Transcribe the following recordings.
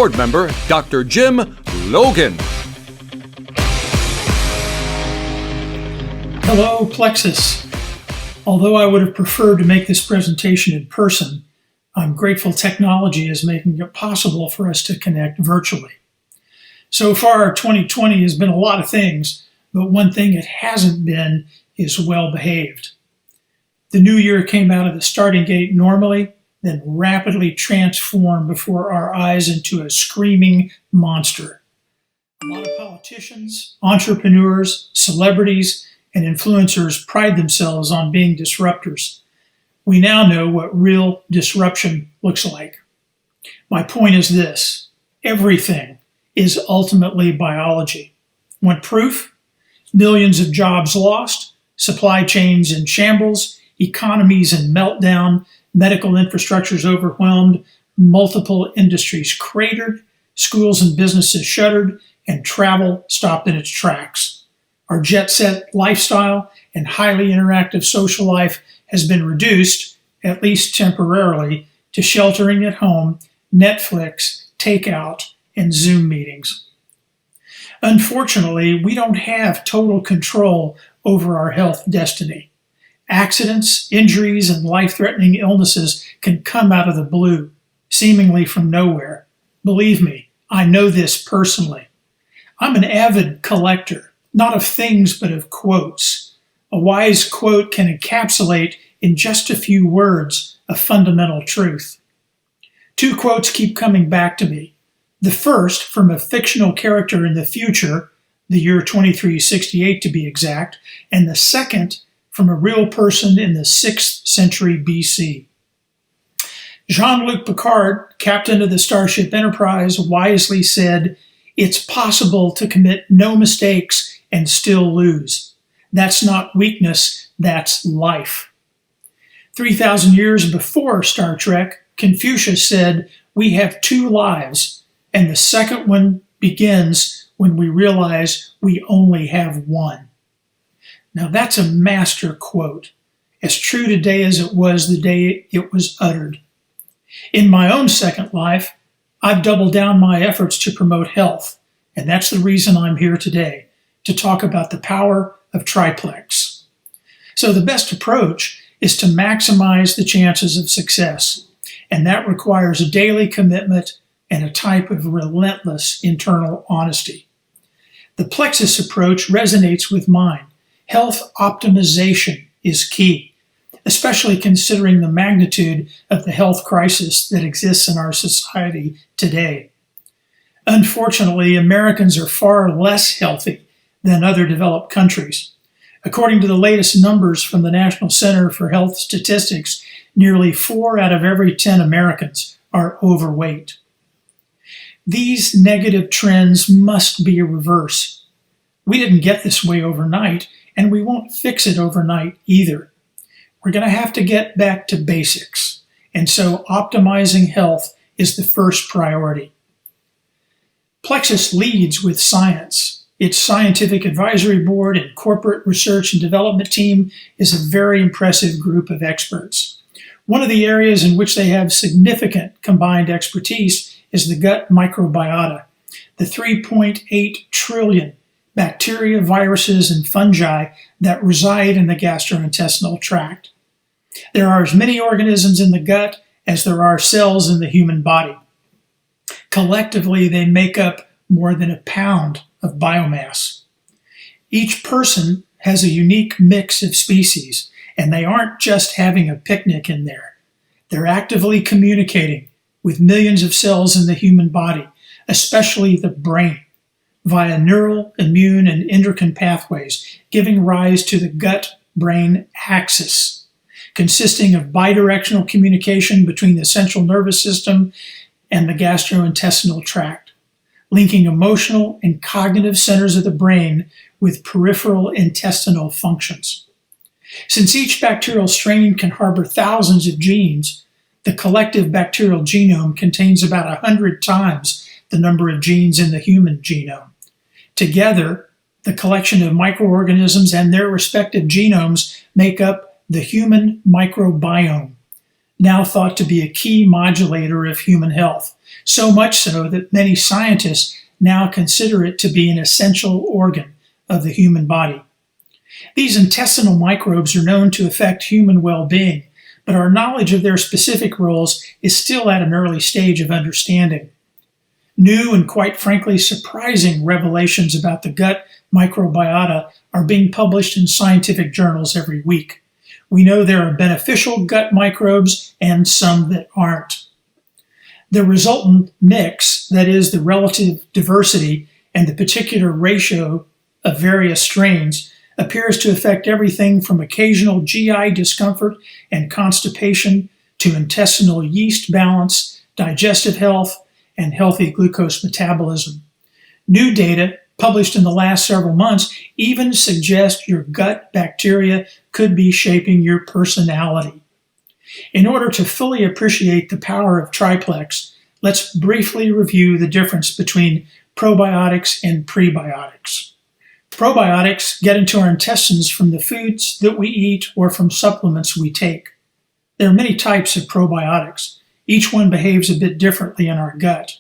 Board member Dr. Jim Logan. Hello, Plexus. Although I would have preferred to make this presentation in person, I'm grateful technology is making it possible for us to connect virtually. So far, 2020 has been a lot of things, but one thing it hasn't been is well behaved. The new year came out of the starting gate normally, then rapidly transformed before our eyes into a screaming monster. A lot of politicians, entrepreneurs, celebrities, and influencers pride themselves on being disruptors. We now know what real disruption looks like. My point is this: everything is ultimately biology. Want proof? Millions of jobs lost, supply chains in shambles, economies in meltdown, medical infrastructures overwhelmed, multiple industries cratered, schools and businesses shuttered, and travel stopped in its tracks. Our jet-set lifestyle and highly interactive social life has been reduced, at least temporarily, to sheltering at home, Netflix, takeout, and Zoom meetings. Unfortunately, we don't have total control over our health destiny. Accidents, injuries, and life-threatening illnesses can come out of the blue, seemingly from nowhere. Believe me, I know this personally. I'm an avid collector, not of things but of quotes. A wise quote can encapsulate in just a few words a fundamental truth. Two quotes keep coming back to me. The first from a fictional character in the future, the year 2368 to be exact, and the second from a real person in the 6th century BC. Jean-Luc Picard, captain of the Starship Enterprise, wisely said, "It's possible to commit no mistakes and still lose. That's not weakness, that's life." 3,000 years before Star Trek, Confucius said, "We have two lives, and the second one begins when we realize we only have one." Now that's a master quote, as true today as it was the day it was uttered. In my own second life, I've doubled down my efforts to promote health, and that's the reason I'm here today, to talk about the power of triplex. So the best approach is to maximize the chances of success, and that requires a daily commitment and a type of relentless internal honesty. The Plexus approach resonates with mine. Health optimization is key, especially considering the magnitude of the health crisis that exists in our society today. Unfortunately, Americans are far less healthy than other developed countries. According to the latest numbers from the National Center for Health Statistics, nearly 4 out of every 10 Americans are overweight. These negative trends must be reversed. We didn't get this way overnight, and we won't fix it overnight either. We're going to have to get back to basics, and so optimizing health is the first priority. Plexus leads with science. Its scientific advisory board and corporate research and development team is a very impressive group of experts. One of the areas in which they have significant combined expertise is the gut microbiota, the 3.8 trillion bacteria, viruses, and fungi that reside in the gastrointestinal tract. There are as many organisms in the gut as there are cells in the human body. Collectively, they make up more than a pound of biomass. Each person has a unique mix of species, and they aren't just having a picnic in there. They're actively communicating with millions of cells in the human body, especially the brain, via neural, immune, and endocrine pathways, giving rise to the gut-brain axis, consisting of bidirectional communication between the central nervous system and the gastrointestinal tract, linking emotional and cognitive centers of the brain with peripheral intestinal functions. Since each bacterial strain can harbor thousands of genes, the collective bacterial genome contains about 100 times the number of genes in the human genome. Together, the collection of microorganisms and their respective genomes make up the human microbiome. now thought to be a key modulator of human health, so much so that many scientists now consider it to be an essential organ of the human body. These intestinal microbes are known to affect human well-being, but our knowledge of their specific roles is still at an early stage of understanding. New and quite frankly surprising revelations about the gut microbiota are being published in scientific journals every week. We know there are beneficial gut microbes and some that aren't. The resultant mix, that is, the relative diversity and the particular ratio of various strains, appears to affect everything from occasional GI discomfort and constipation to intestinal yeast balance, digestive health, and healthy glucose metabolism. New data published in the last several months even suggest your gut bacteria could be shaping your personality. In order to fully appreciate the power of triplex, let's briefly review the difference between probiotics and prebiotics. Probiotics get into our intestines from the foods that we eat or from supplements we take. There are many types of probiotics. Each one behaves a bit differently in our gut.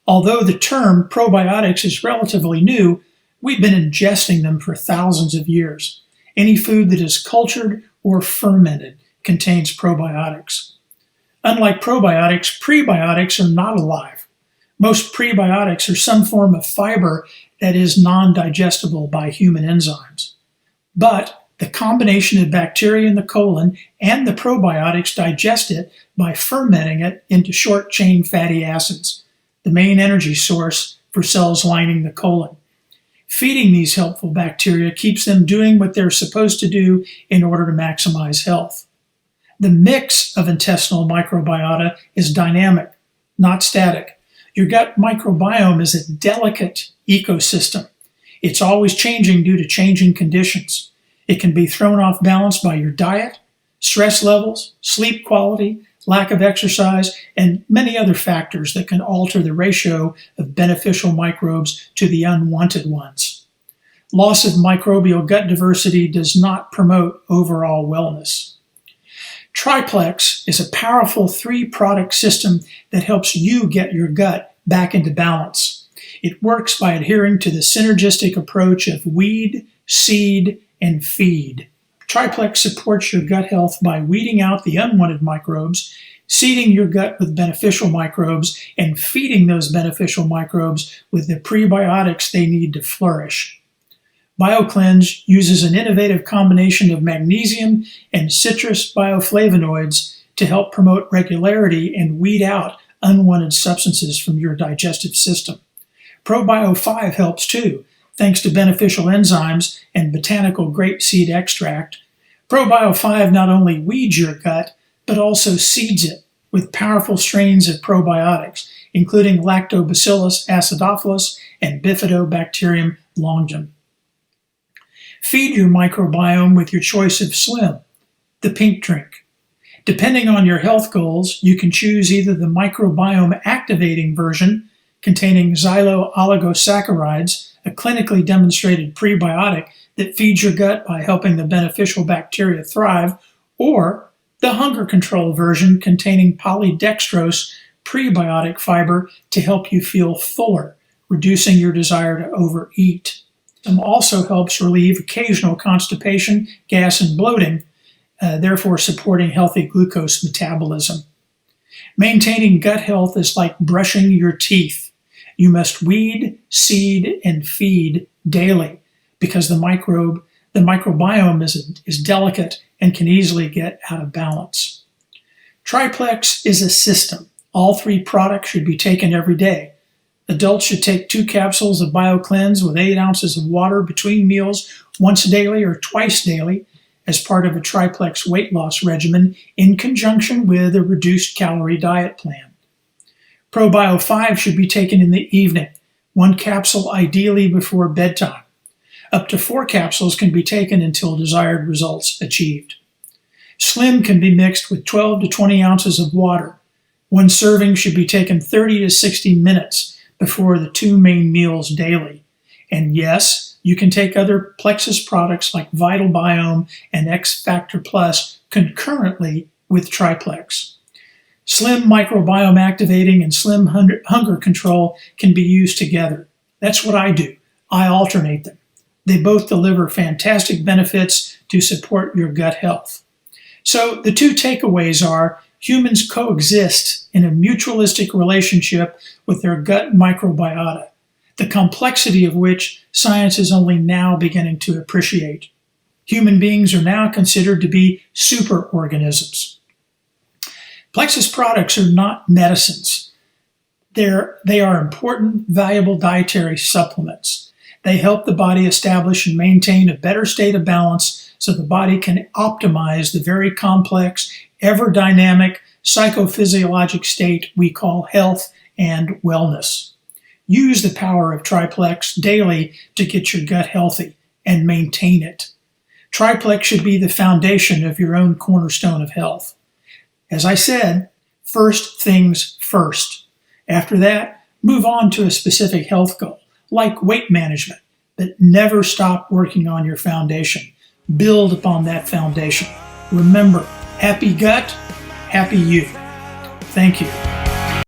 Although the term probiotics is relatively new, we've been ingesting them for thousands of years. Any food that is cultured or fermented contains probiotics. Unlike probiotics, prebiotics are not alive. Most prebiotics are some form of fiber that is non-digestible by human enzymes. But the combination of bacteria in the colon and the probiotics digest it by fermenting it into short-chain fatty acids, the main energy source for cells lining the colon. Feeding these helpful bacteria keeps them doing what they're supposed to do in order to maximize health. The mix of intestinal microbiota is dynamic, not static. Your gut microbiome is a delicate ecosystem. It's always changing due to changing conditions. It can be thrown off balance by your diet, stress levels, sleep quality, lack of exercise, and many other factors that can alter the ratio of beneficial microbes to the unwanted ones. Loss of microbial gut diversity does not promote overall wellness. Triplex is a powerful 3-product system that helps you get your gut back into balance. It works by adhering to the synergistic approach of weed, seed, and feed. Triplex supports your gut health by weeding out the unwanted microbes, seeding your gut with beneficial microbes, and feeding those beneficial microbes with the prebiotics they need to flourish. BioCleanse uses an innovative combination of magnesium and citrus bioflavonoids to help promote regularity and weed out unwanted substances from your digestive system. ProBio 5 helps too, thanks to beneficial enzymes and botanical grapeseed extract. ProBio 5 not only weeds your gut, but also seeds it with powerful strains of probiotics, including Lactobacillus acidophilus and Bifidobacterium longum. Feed your microbiome with your choice of Slim, the pink drink. Depending on your health goals, you can choose either the microbiome activating version containing xylo-oligosaccharides, a clinically demonstrated prebiotic that feeds your gut by helping the beneficial bacteria thrive, or the hunger control version containing polydextrose prebiotic fiber to help you feel fuller, reducing your desire to overeat. It also helps relieve occasional constipation, gas, and bloating, therefore supporting healthy glucose metabolism. Maintaining gut health is like brushing your teeth. You must weed, seed, and feed daily because the microbiome is delicate and can easily get out of balance. Triplex is a system. All 3 products should be taken every day. Adults should take 2 capsules of BioCleanse with 8 ounces of water between meals once daily or twice daily as part of a triplex weight loss regimen in conjunction with a reduced calorie diet plan. ProBio 5 should be taken in the evening, 1 capsule ideally before bedtime. Up to 4 capsules can be taken until desired results achieved. Slim can be mixed with 12 to 20 ounces of water. 1 serving should be taken 30 to 60 minutes before the 2 main meals daily. And yes, you can take other Plexus products like Vital Biome and X Factor Plus concurrently with Triplex. Slim microbiome activating and slim hunger control can be used together. That's what I do. I alternate them. They both deliver fantastic benefits to support your gut health. So the two takeaways are humans coexist in a mutualistic relationship with their gut microbiota, the complexity of which science is only now beginning to appreciate. Human beings are now considered to be superorganisms. Plexus products are not medicines. They are important, valuable dietary supplements. They help the body establish and maintain a better state of balance so the body can optimize the very complex, ever-dynamic psychophysiologic state we call health and wellness. Use the power of Triplex daily to get your gut healthy and maintain it. Triplex should be the foundation of your own cornerstone of health. As I said, first things first. After that, move on to a specific health goal, like weight management, but never stop working on your foundation. Build upon that foundation. Remember, happy gut, happy you. Thank you.